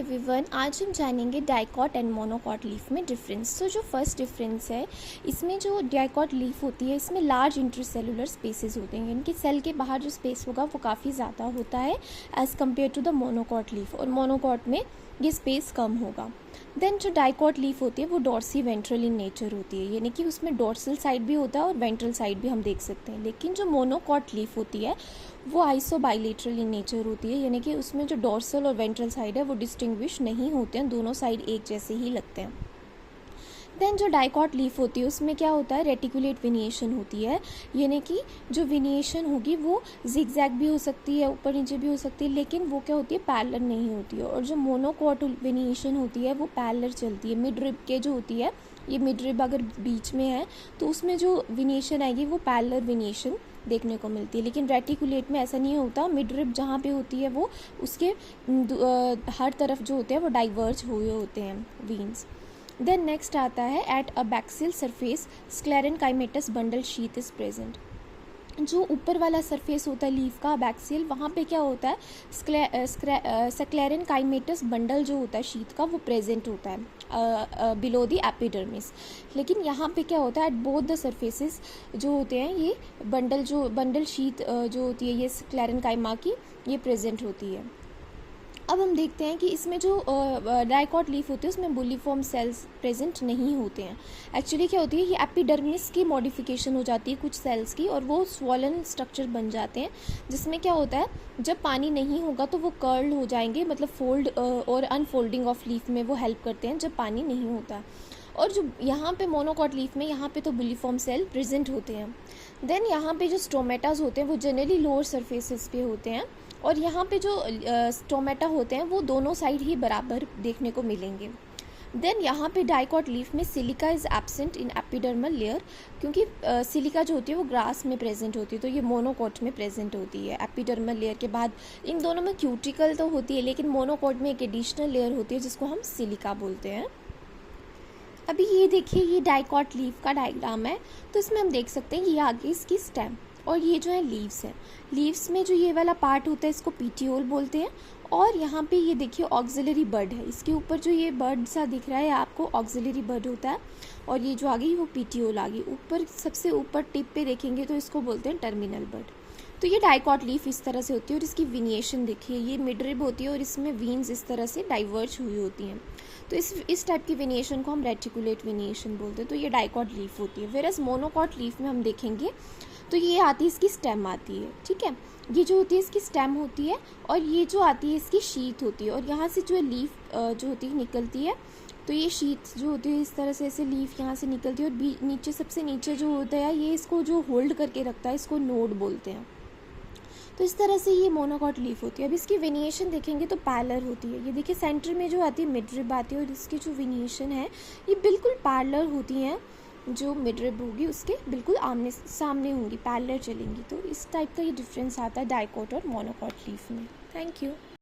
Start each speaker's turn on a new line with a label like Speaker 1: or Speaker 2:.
Speaker 1: Everyone, आज हम जानेंगे डाइकॉट एंड मोनोकॉट लीफ में डिफरेंस। तो जो फर्स्ट डिफरेंस है, इसमें जो डाइकॉट लीफ होती है इसमें लार्ज इंटरसेलुलर स्पेसेस होते हैं, यानी कि सेल के बाहर जो स्पेस होगा वो काफ़ी ज़्यादा होता है as compare to the monocot leaf, और मोनोकॉट में ये स्पेस कम होगा। देन जो डाइकॉट लीफ होती है वो डॉर्सी वेंट्रल इन नेचर होती है, यानी कि उसमें डॉर्सल साइड भी होता है और वेंट्रल साइड भी हम देख सकते हैं। लेकिन जो मोनोकॉट लीफ होती है वो आइसोबाइलेटरल इन नेचर होती है, यानी कि उसमें जो डॉर्सल और वेंट्रल साइड है वो डिस्टिंग्विश नहीं होते हैं, दोनों साइड एक जैसे ही लगते हैं। देन जो डाइकॉट लीफ होती है उसमें क्या होता है, रेटिकुलेट वेनिएशन होती है, यानी कि जो वेनिएशन होगी वो जिगजैग भी हो सकती है, ऊपर नीचे भी हो सकती है, लेकिन वो क्या होती है, पैरेलल नहीं होती है। और जो मोनोकॉट वेनिएशन होती है वो पैरेलल चलती है। मिड रिब के जो होती है, ये मिड रिब अगर बीच में है तो उसमें जो वेनिएशन आएगी वो पैरेलल वेनिएशन देखने को मिलती है। लेकिन रेटिकुलेट में ऐसा नहीं होता, मिड रिब जहाँ पे होती है वो उसके हर तरफ जो होते हैं वो डाइवर्ज हुए होते हैं वीन्स। देन नेक्स्ट आता है, at a abaxial surface sclerenchymatous bundle sheath is present. जो ऊपर वाला सरफेस होता है लीफ का बैक्सियल, वहाँ पे क्या होता है, स्क्लेरेनकाइमेटस बंडल जो होता है शीथ का वो प्रेजेंट होता है बिलो द एपिडर्मिस। लेकिन यहाँ पे क्या होता है, एट बोथ द सरफेसेस जो होते हैं ये बंडल शीथ जो होती है ये स्क्लेरेनकाइमा की ये प्रेजेंट होती है। अब हम देखते हैं कि इसमें जो डाइकॉट लीफ होती है उसमें बुलिफॉर्म सेल्स प्रेजेंट नहीं होते हैं। एक्चुअली क्या होती है, ये एपिडर्मिस की मॉडिफिकेशन हो जाती है कुछ सेल्स की, और वो स्वॉलन स्ट्रक्चर बन जाते हैं, जिसमें क्या होता है, जब पानी नहीं होगा तो वो कर्ल हो जाएंगे, मतलब फोल्ड और अनफोल्डिंग ऑफ लीफ में वो हेल्प करते हैं जब पानी नहीं होता। और जो यहाँ पे मोनोकॉट लीफ में यहाँ पे तो बुलिफॉर्म सेल प्रेजेंट होते हैं। देन यहाँ पे जो स्टोमेटाज होते हैं वो जनरली लोअर सरफेसेस पे होते हैं, और यहाँ पे जो स्टोमेटा होते हैं वो दोनों साइड ही बराबर देखने को मिलेंगे। देन यहाँ पे डाइकॉट लीफ में silica is absent in epidermal layer, क्योंकि सिलिका जो होती है वो ग्रास में प्रेजेंट होती है, तो ये मोनोकॉट में प्रेजेंट होती है। एपिडर्मल लेयर के बाद इन दोनों में क्यूटिकल तो होती है, लेकिन मोनोकॉट में एक एडिशनल लेयर होती है जिसको हम सिलिका बोलते हैं। अभी ये देखिए, ये डाइकॉट लीफ का डायग्राम है, तो इसमें हम देख सकते हैं ये आगे इसकी स्टेम और ये जो है लीव्स है। लीव्स में जो ये वाला पार्ट होता है इसको पीटियोल बोलते हैं, और यहाँ पे ये देखिए ऑक्सिलरी बड है, इसके ऊपर जो ये बड सा दिख रहा है आपको ऑक्सिलरी बड होता है, और ये जो आ गई वो पीटियोल आ गई। ऊपर सबसे ऊपर टिप पे देखेंगे तो इसको बोलते हैं टर्मिनल बड। तो ये डाइकॉट लीफ इस तरह से होती है, और इसकी वेनिएशन देखिए, ये मिड रिब होती है और इसमें वीन्स इस तरह से डाइवर्ज हुई होती हैं, तो इस टाइप की वेनिएशन को हम रेटिकुलेट वेनिएशन बोलते हैं। तो ये डाइकॉट लीफ होती है। वेरएज़ मोनोकॉट लीफ में हम देखेंगे तो ये आती है, इसकी स्टेम आती है, ठीक है, ये जो होती है इसकी स्टेम होती है, और ये जो आती है इसकी शीथ होती है, और यहाँ से जो लीफ जो होती है निकलती है, तो ये शीथ जो होती है इस तरह से ऐसे लीफ यहाँ से निकलती है, और नीचे सबसे नीचे जो होता है ये इसको जो होल्ड करके रखता है इसको नोड बोलते हैं। तो इस तरह से ये मोनोकॉट लीफ होती है। अब इसकी वेनिएशन देखेंगे तो पैरेलल होती है, ये देखिए सेंटर में जो आती है मिड रिब आती है, और इसकी जो वेनिएशन है ये बिल्कुल पैरेलल होती हैं, जो मिड रिब होगी उसके बिल्कुल आमने सामने होंगी, पैरेलल चलेंगी। तो इस टाइप का ये डिफरेंस आता है डाइकॉट और मोनोकॉट लीफ में। Thank you.